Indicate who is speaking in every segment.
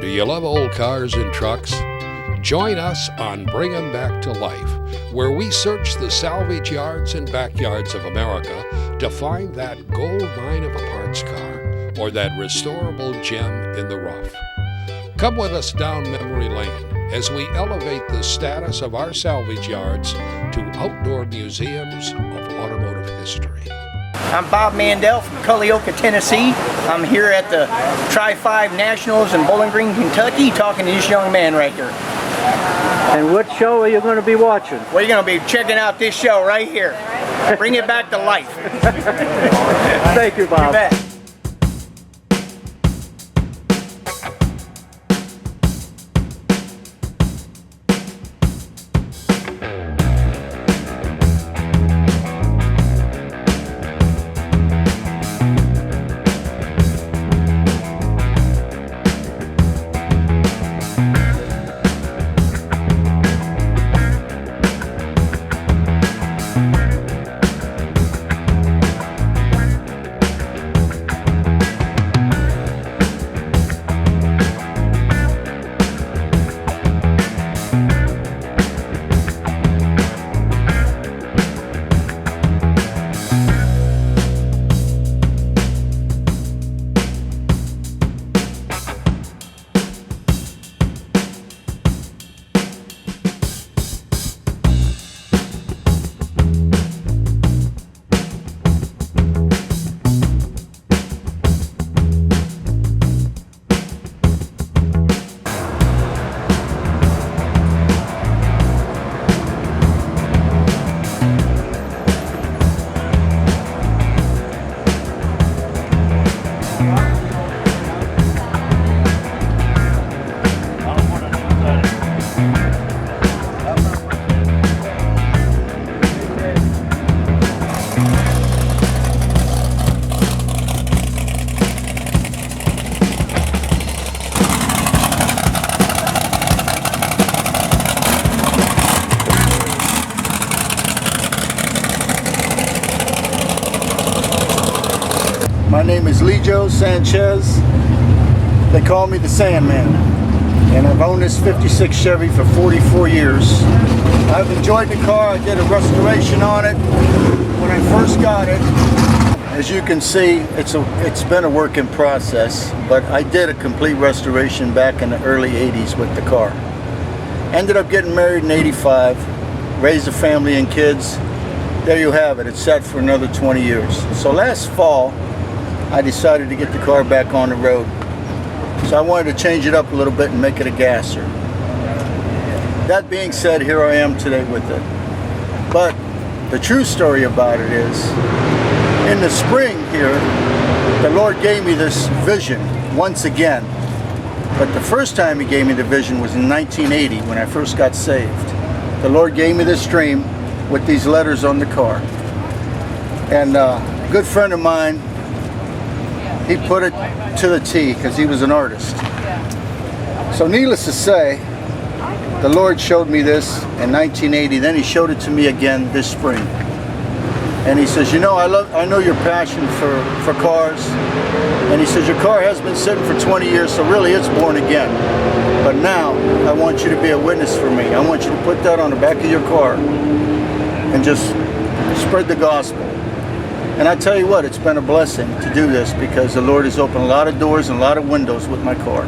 Speaker 1: Do you love old cars and trucks? Join us on Bring 'em Back to Life, where we search the salvage yards and backyards of America to find that gold mine of a parts car or that restorable gem in the rough. Come with us down memory lane as we elevate the status of our salvage yards to outdoor museums of automotive history.
Speaker 2: I'm Bob Mandel from Culleoka, Tennessee. I'm here at the Tri-5 Nationals in Bowling Green, Kentucky, talking to this young man right here.
Speaker 3: And what show are you going to be watching?
Speaker 2: We're going to be checking out this show right here. Bring it back to life.
Speaker 3: Thank you, Bob.
Speaker 2: You bet.
Speaker 4: My name is Lijo Sanchez. They call me the Sandman. And I've owned this 56 Chevy for 44 years. I've enjoyed the car. I did a restoration on it when I first got it. As you can see, it's been a work in process, but I did a complete restoration back in the early 80s with the car. Ended up getting married in 85, raised a family and kids. There you have it. It's set for another 20 years. So last fall, I decided to get the car back on the road. So I wanted to change it up a little bit and make it a gasser. That being said, here I am today with it. But the true story about it is, in the spring here, the Lord gave me this vision once again. But the first time He gave me the vision was in 1980 when I first got saved. The Lord gave me this dream with these letters on the car. And a good friend of mine, he put it to the T because he was an artist. So needless to say, the Lord showed me this in 1980. Then He showed it to me again this spring. And He says, you know, I know your passion for cars. And He says, your car has been sitting for 20 years, so really it's born again. But now I want you to be a witness for me. I want you to put that on the back of your car and just spread the gospel. And I tell you what, it's been a blessing to do this because the Lord has opened a lot of doors and a lot of windows with my car.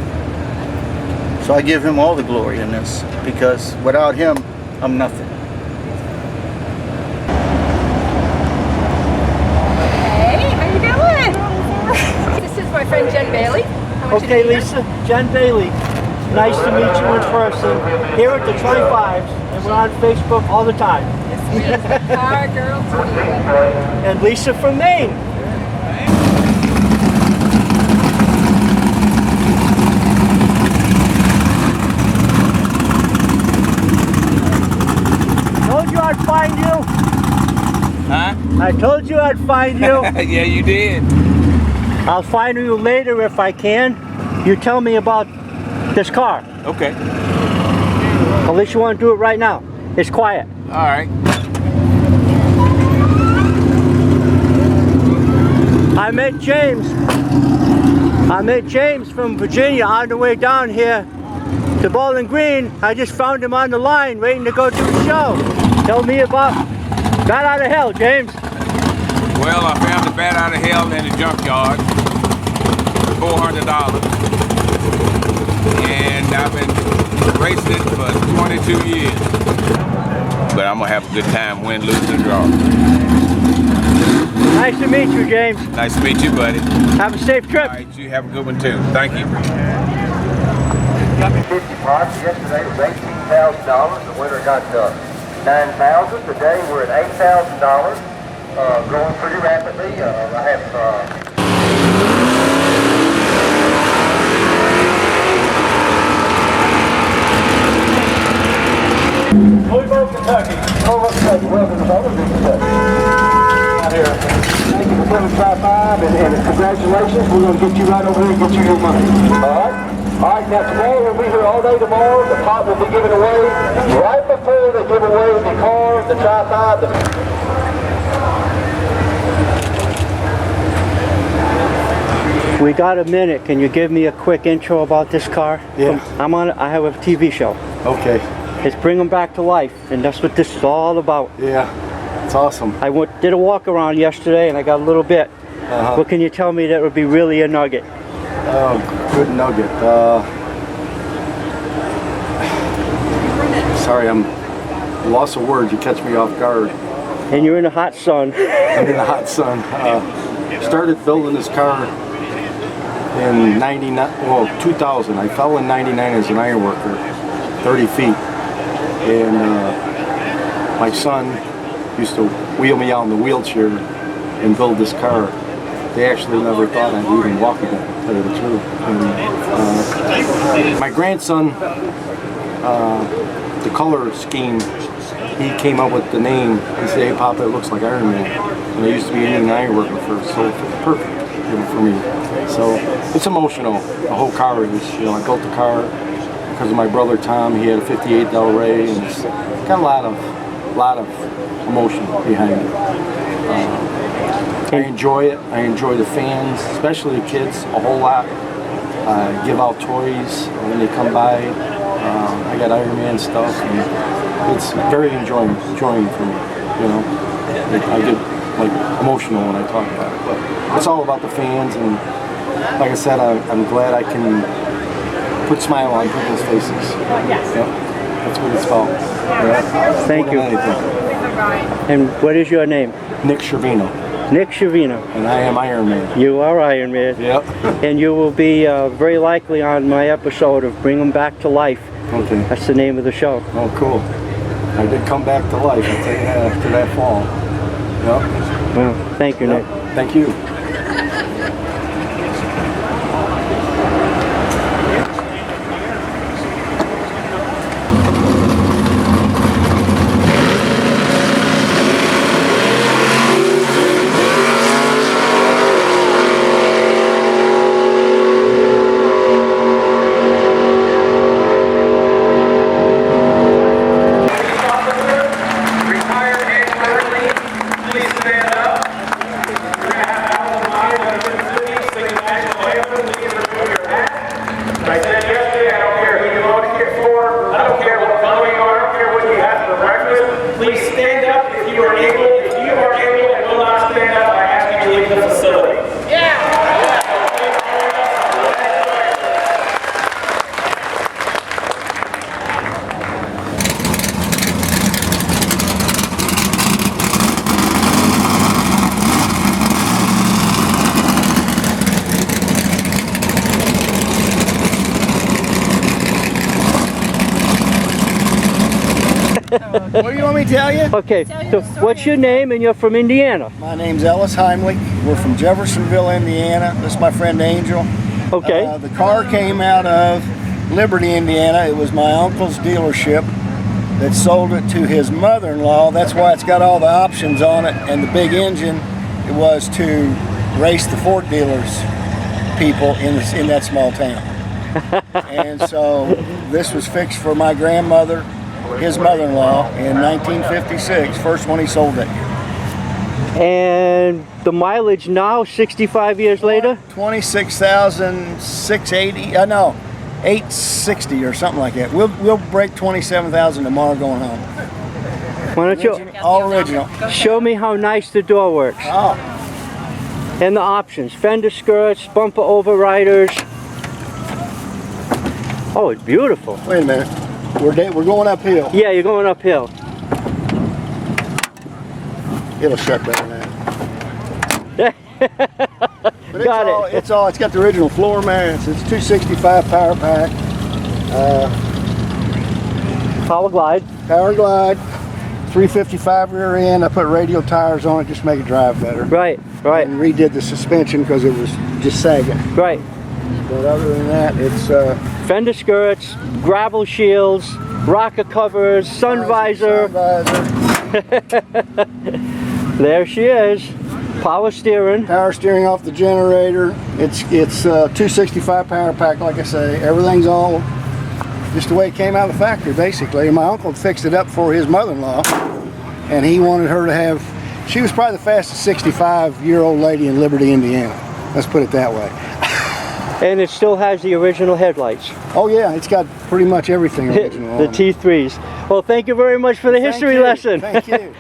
Speaker 4: So I give Him all the glory in this because without Him, I'm nothing.
Speaker 5: Hey, how you doing? This is my friend Jen Bailey.
Speaker 3: Okay, Lisa, Jen Bailey. Nice to meet you in person. Here at the Tri-5s, and we're on Facebook all the time.
Speaker 5: Car girl too.
Speaker 3: And Lisa from Maine. Told you I'd find you.
Speaker 6: Huh?
Speaker 3: I told you I'd find you.
Speaker 6: Yeah, you did.
Speaker 3: I'll find you later if I can. You tell me about this car.
Speaker 6: Okay.
Speaker 3: Unless you want to do it right now. It's quiet.
Speaker 6: All right.
Speaker 3: I met James. I met James from Virginia on the way down here to Bowling Green. I just found him on the line waiting to go to the show. Tell me about Bat Out of Hell, James.
Speaker 6: Well, I found the Bat Out of Hell in the junkyard for $400. And I've been racing it for 22 years. But I'm gonna have a good time, win, lose, and draw.
Speaker 3: Nice to meet you, James.
Speaker 6: Nice to meet you, buddy.
Speaker 3: Have a safe trip.
Speaker 6: All right, you have a good one too. Thank you.
Speaker 7: 50 parts. Yesterday was $18,000. The winner got $9,000. Today we're at $8,000. Growing pretty rapidly. I have Louisville, Kentucky. Welcome to Kentucky. Out here. Thank you for coming to Try 5 and congratulations. We're going to get you right over here and get you your money. Alright? Alright, now tomorrow we'll be here all day tomorrow. The pot will be given away right before they give away the car, the Try 5.
Speaker 3: We got a minute. Can you give me a quick intro about this car?
Speaker 4: Yeah.
Speaker 3: I have a TV show.
Speaker 4: Okay.
Speaker 3: It's Bring Them Back to Life, and that's what this is all about.
Speaker 4: Yeah. It's awesome.
Speaker 3: I did a walk around yesterday, and I got a little bit. What can you tell me that would be really a nugget?
Speaker 4: Oh, good nugget. Sorry, I'm lost of words. You catch me off guard.
Speaker 3: And you're in the hot sun.
Speaker 4: I'm in the hot sun. Started building this car in 2000. I fell in 99 as an iron worker, 30 feet. And my son used to wheel me out in the wheelchair and build this car. They actually never thought I'd even walk again, to tell you the truth. And, my grandson, the color scheme, he came up with the name. He said, "Hey Papa, it looks like Iron Man." And I used to be an iron worker first, so it's perfect, you know, for me. So it's emotional. The whole car is. You know, I built the car because of my brother Tom. He had a '58 Del Rey, and it's got a lot of emotion behind it. I enjoy it. I enjoy the fans, especially the kids, a whole lot. Give out toys when they come by. I got Iron Man stuff, and it's very enjoying for me. You know, I get like emotional when I talk about it. But it's all about the fans, and like I said, I'm glad I can put a smile on people's faces. Yep. That's what it's about. Yeah.
Speaker 3: Thank you. And what is your name?
Speaker 4: Nick Schervino.
Speaker 3: Nick Schervino.
Speaker 4: And I am Iron Man.
Speaker 3: You are Iron Man.
Speaker 4: Yep.
Speaker 3: And you will be very likely on my episode of Bring Them Back to Life.
Speaker 4: Okay.
Speaker 3: That's the name of the show.
Speaker 4: Oh, cool. I did come back to life, I'll tell you that, after that fall. Yep.
Speaker 3: Well, thank you,
Speaker 4: Yep.
Speaker 3: Nick.
Speaker 4: Thank you.
Speaker 2: What do you want me to tell you?
Speaker 3: Okay, so what's your name, and you're from Indiana?
Speaker 2: My name's Ellis Heimlich. We're from Jeffersonville, Indiana. This is my friend Angel.
Speaker 3: Okay.
Speaker 2: The car came out of Liberty, Indiana. It was my uncle's dealership that sold it to his mother-in-law. That's why it's got all the options on it, and the big engine, it was to race the Ford dealers people in that small town. And so this was fixed for my grandmother, his mother-in-law, in 1956, first one he sold that year.
Speaker 3: And the mileage now, 65 years later?
Speaker 2: 26,680. No, 860 or something like that. We'll break 27,000 tomorrow going home.
Speaker 3: Why don't you
Speaker 2: All original.
Speaker 3: show me how nice the door works?
Speaker 2: Oh,
Speaker 3: And the options, fender skirts, bumper overriders. Oh, it's beautiful.
Speaker 2: wait a minute. We're going uphill.
Speaker 3: Yeah, you're going uphill.
Speaker 2: It'll shut better now. But
Speaker 3: Got it.
Speaker 2: It's got the original floor mats. It's 265 power pack.
Speaker 3: Power glide.
Speaker 2: Power glide. 355 rear end. I put radial tires on it just to make it drive better.
Speaker 3: Right, right,
Speaker 2: And redid the suspension because it was just sagging.
Speaker 3: right.
Speaker 2: But other than that, it's
Speaker 3: Fender skirts, gravel shields, rocker covers, sun visor. There she is. Power steering.
Speaker 2: Power steering off the generator. It's 265 power pack, like I say. Everything's all just the way it came out of the factory, basically. My uncle fixed it up for his mother-in-law, and he wanted her to have. She was probably the fastest 65-year-old lady in Liberty, Indiana. Let's put it that way.
Speaker 3: And it still has the original headlights.
Speaker 2: Oh yeah, it's got pretty much everything original.
Speaker 3: The
Speaker 2: on it.
Speaker 3: T3s. Well, thank you very much for the history lesson.
Speaker 2: Thank you.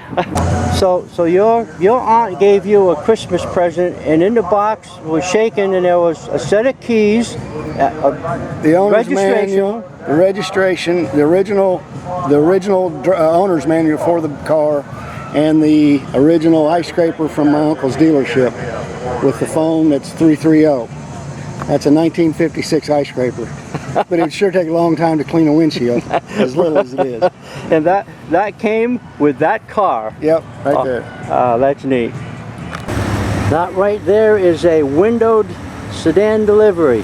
Speaker 3: So your aunt gave you a Christmas present, and in the box was shaken, and there was a set of keys,
Speaker 2: The owner's
Speaker 3: registration.
Speaker 2: manual, the registration, the original owner's manual for the car, and the original ice scraper from my uncle's dealership with the phone that's 330. That's a 1956 ice scraper, but it'd sure take a long time to clean a windshield, as little as it is.
Speaker 3: And that came with that car.
Speaker 2: Yep, right there.
Speaker 3: That's neat. That right there is a windowed sedan delivery.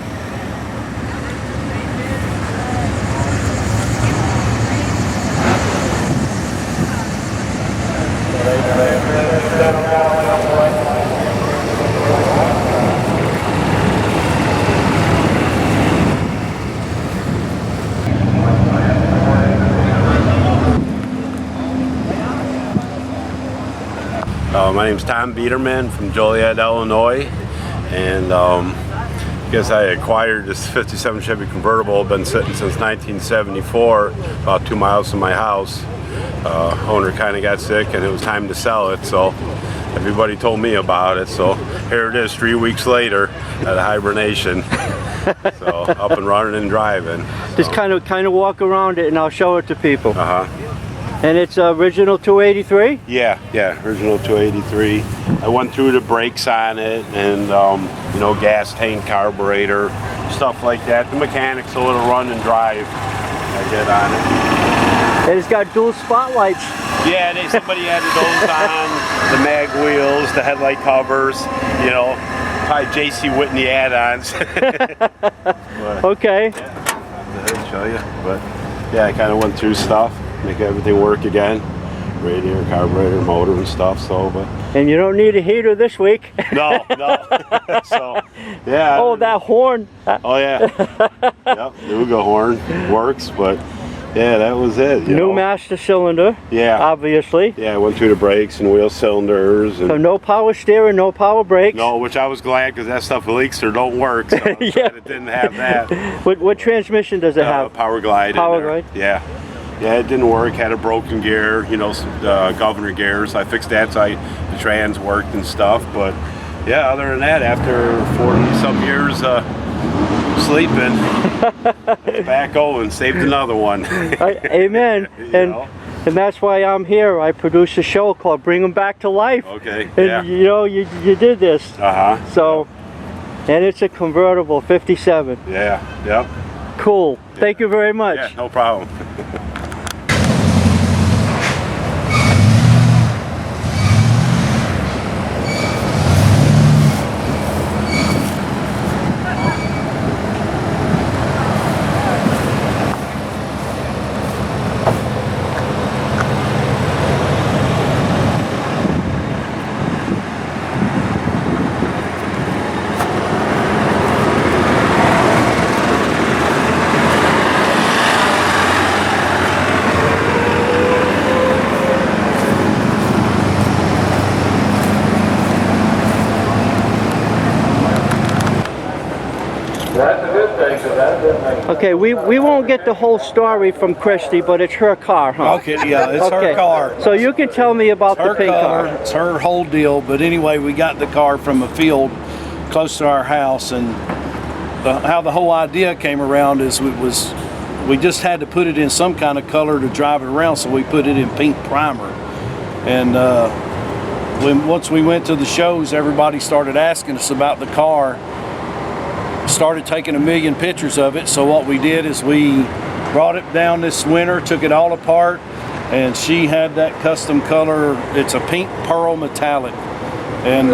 Speaker 8: My name's Tom Biederman from Joliet, Illinois, and I guess I acquired this 57 Chevy convertible. Been sitting since 1974, about 2 miles from my house. Owner kind of got sick and it was time to sell it, so everybody told me about it. So here it is 3 weeks later at hibernation. So up and running and driving.
Speaker 3: Just kind of walk around it and I'll show it to people.
Speaker 8: Uh-huh.
Speaker 3: And it's original 283?
Speaker 8: Yeah, original 283. I went through the brakes on it and, you know, gas tank, carburetor, stuff like that. The mechanics a little run and drive I did on it.
Speaker 3: And it's got dual spotlights.
Speaker 8: Yeah, somebody added those on, the mag wheels, the headlight covers, you know, probably J.C. Whitney add-ons.
Speaker 3: Okay.
Speaker 8: Yeah, I'll show you, but yeah, I kind of went through stuff. Make everything work again, radiator, carburetor, motor and stuff, so, but...
Speaker 3: And you don't need a heater this week.
Speaker 8: No. So, yeah.
Speaker 3: Oh, that horn.
Speaker 8: Oh, yeah. Yep, the Uga horn works, but, yeah, that was it, you
Speaker 3: New
Speaker 8: know.
Speaker 3: master cylinder.
Speaker 8: Yeah.
Speaker 3: Obviously.
Speaker 8: Yeah, I went through the brakes and wheel cylinders. And
Speaker 3: So no power steering, no power brakes.
Speaker 8: no, which I was glad, because that stuff leaks or don't work, so I was glad it didn't have that.
Speaker 3: What transmission does it have?
Speaker 8: Power glide.
Speaker 3: Power
Speaker 8: in there.
Speaker 3: glide?
Speaker 8: Yeah. Yeah, it didn't work. Had a broken gear, you know, governor gears. I fixed that so the trans worked and stuff. But yeah, other than that, after 40-some years sleeping, back going, saved another one.
Speaker 3: Amen.
Speaker 8: know?
Speaker 3: And that's why I'm here. I produce a show called Bring 'Em Back to Life.
Speaker 8: Okay.
Speaker 3: And
Speaker 8: Yeah.
Speaker 3: you know, you did this.
Speaker 8: Uh-huh.
Speaker 3: So, and it's a convertible 57.
Speaker 8: Yeah. Yep.
Speaker 3: Cool. Thank you very much.
Speaker 8: Yeah. No problem.
Speaker 3: Okay, we won't get the whole story from Christy, but it's her car, huh?
Speaker 9: Okay, yeah, it's her car.
Speaker 3: So you can tell me about the pink car.
Speaker 9: It's her whole deal, but anyway, we got the car from a field close to our house, and how the whole idea came around is we just had to put it in some kind of color to drive it around, so we put it in pink primer. And once we went to the shows, everybody started asking us about the car, started taking a million pictures of it. So what we did is we brought it down this winter, took it all apart, and she had that custom color. It's a pink pearl metallic, and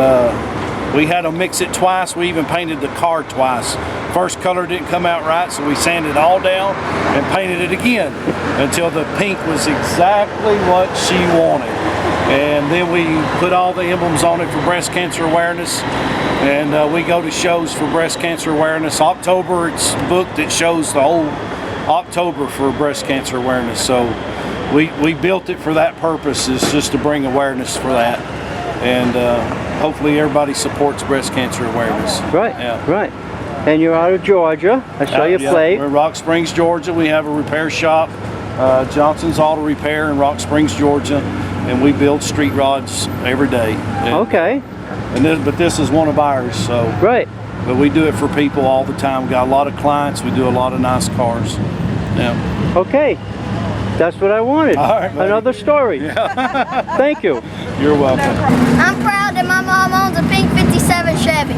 Speaker 9: we had to mix it twice. We even painted the car twice. First color didn't come out right, so we sanded it all down and painted it again until the pink was exactly what she wanted. And then we put all the emblems on it for breast cancer awareness, and we go to shows for breast cancer awareness. October, it's booked. It shows the whole October for breast cancer awareness. So we built it for that purpose, is just to bring awareness for that. And hopefully everybody supports breast cancer awareness.
Speaker 3: Right,
Speaker 9: yeah.
Speaker 3: Right. And you're out of Georgia. I saw your plate.
Speaker 9: We're in Rock Springs, Georgia. We have a repair shop, Johnson's Auto Repair in Rock Springs, Georgia, and we build street rods every day. And,
Speaker 3: okay.
Speaker 9: But this is one of ours, so.
Speaker 3: Right.
Speaker 9: But we do it for people all the time. We got a lot of clients. We do a lot of nice cars. Yeah.
Speaker 3: Okay. That's what I wanted.
Speaker 9: All right, buddy.
Speaker 3: Another story.
Speaker 9: Yeah.
Speaker 3: Thank you.
Speaker 9: You're welcome.
Speaker 10: I'm proud that my mom owns a pink 57 Chevy.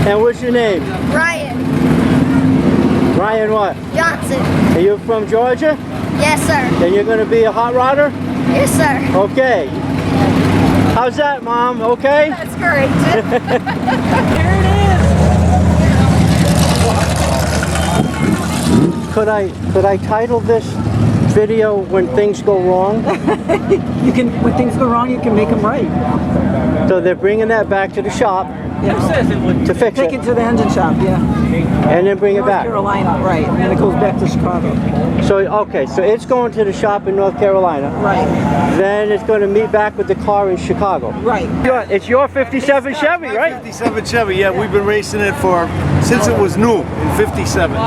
Speaker 3: And what's your name?
Speaker 10: Ryan.
Speaker 3: Ryan what?
Speaker 10: Johnson.
Speaker 3: Are you from Georgia?
Speaker 10: Yes, sir.
Speaker 3: And you're going to be a hot rodder?
Speaker 10: Yes, sir.
Speaker 3: Okay. How's that, Mom? Okay?
Speaker 5: That's great. Here it is.
Speaker 3: Could I title this video "When Things Go Wrong"?
Speaker 11: You can, when things go wrong, you can make them right.
Speaker 3: So they're bringing that back to the shop to fix
Speaker 11: Take it to the engine shop, yeah.
Speaker 3: and then bring it
Speaker 11: North
Speaker 3: back.
Speaker 11: Carolina, right. And then it goes back to Chicago.
Speaker 3: So okay, so it's going to the shop in North Carolina.
Speaker 11: Right.
Speaker 3: Then it's going to meet back with the car in Chicago.
Speaker 11: Right.
Speaker 3: It's your 57 Chevy, right?
Speaker 4: 57 Chevy, yeah. We've been racing it since it was new in 57.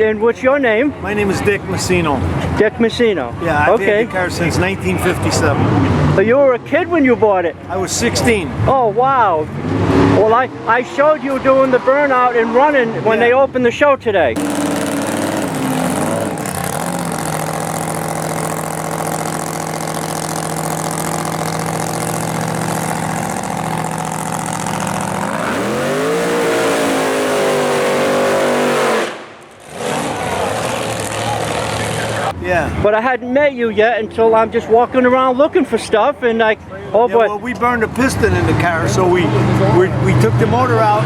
Speaker 3: And what's your name?
Speaker 4: My name is Dick Messino.
Speaker 3: Dick Messino.
Speaker 4: Yeah, I've
Speaker 3: okay.
Speaker 4: had the car since 1957.
Speaker 3: So you were a kid when you bought it?
Speaker 4: I was 16.
Speaker 3: Oh, wow. Well, I showed you doing the burnout and running when they opened the show today.
Speaker 4: Yeah.
Speaker 3: But I hadn't met you yet until I'm just walking around looking for stuff and like, oh boy.
Speaker 4: Well, we burned a piston in the car, so we took the motor out.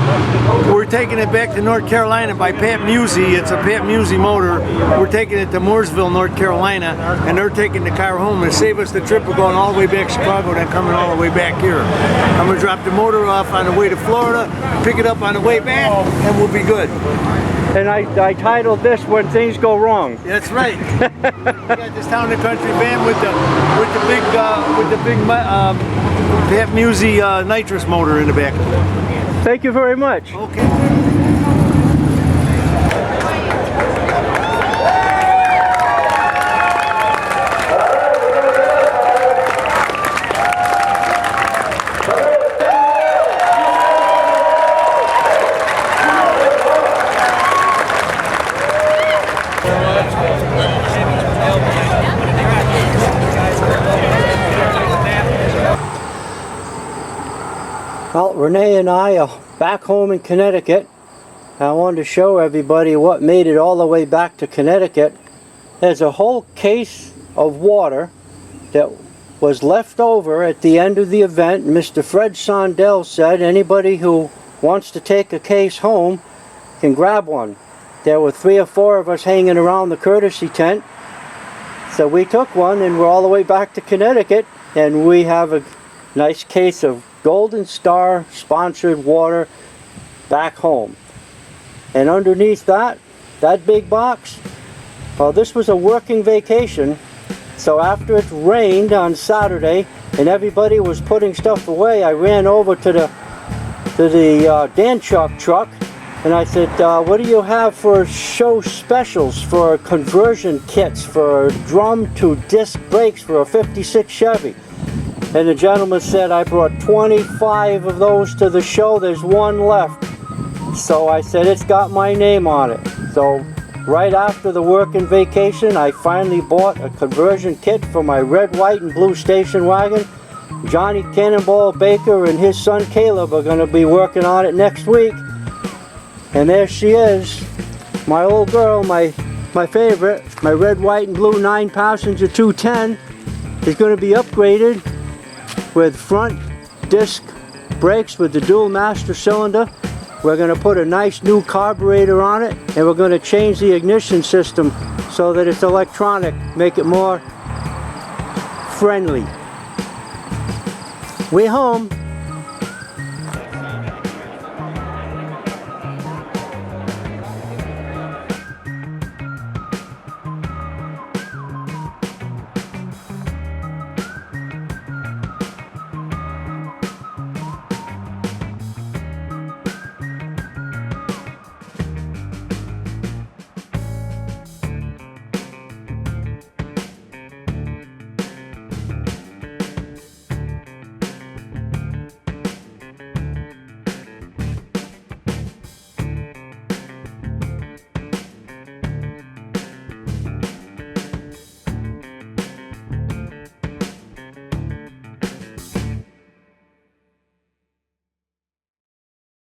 Speaker 4: We're taking it back to North Carolina by Pat Musey. It's a Pat Musey motor. We're taking it to Mooresville, North Carolina, and they're taking the car home to save us the trip of going all the way back to Chicago, then coming all the way back here. I'm gonna drop the motor off on the way to Florida, pick it up on the way back, and we'll be good.
Speaker 3: And I titled this "When Things Go Wrong."
Speaker 4: That's right. We got this town and country van with the big Pat Musey nitrous motor in the back.
Speaker 3: Thank you very much.
Speaker 4: Okay.
Speaker 3: Well, Renee and I are back home in Connecticut. I wanted to show everybody what made it all the way back to Connecticut. There's a whole case of water that was left over at the end of the event. Mr. Fred Sondel said anybody who wants to take a case home can grab one. There were 3 or 4 of us hanging around the courtesy tent. So we took one and we're all the way back to Connecticut, and we have a nice case of Golden Star sponsored water back home. And underneath that big box, well, this was a working vacation. So after it rained on Saturday and everybody was putting stuff away, I ran over to the Dan Chuck truck And I said, what do you have for show specials for conversion kits for drum to disc brakes for a 56 Chevy? And the gentleman said, I brought 25 of those to the show, there's one left. So I said, it's got my name on it. So right after the working vacation, I finally bought a conversion kit for my red, white, and blue station wagon. Johnny Cannonball Baker and his son Caleb are going to be working on it next week. And there she is, my old girl, my favorite, my red, white, and blue 9-passenger 210 is going to be upgraded with front disc brakes with the dual master cylinder. We're going to put a nice new carburetor on it, and we're going to change the ignition system so that it's electronic, make it more friendly. We're home.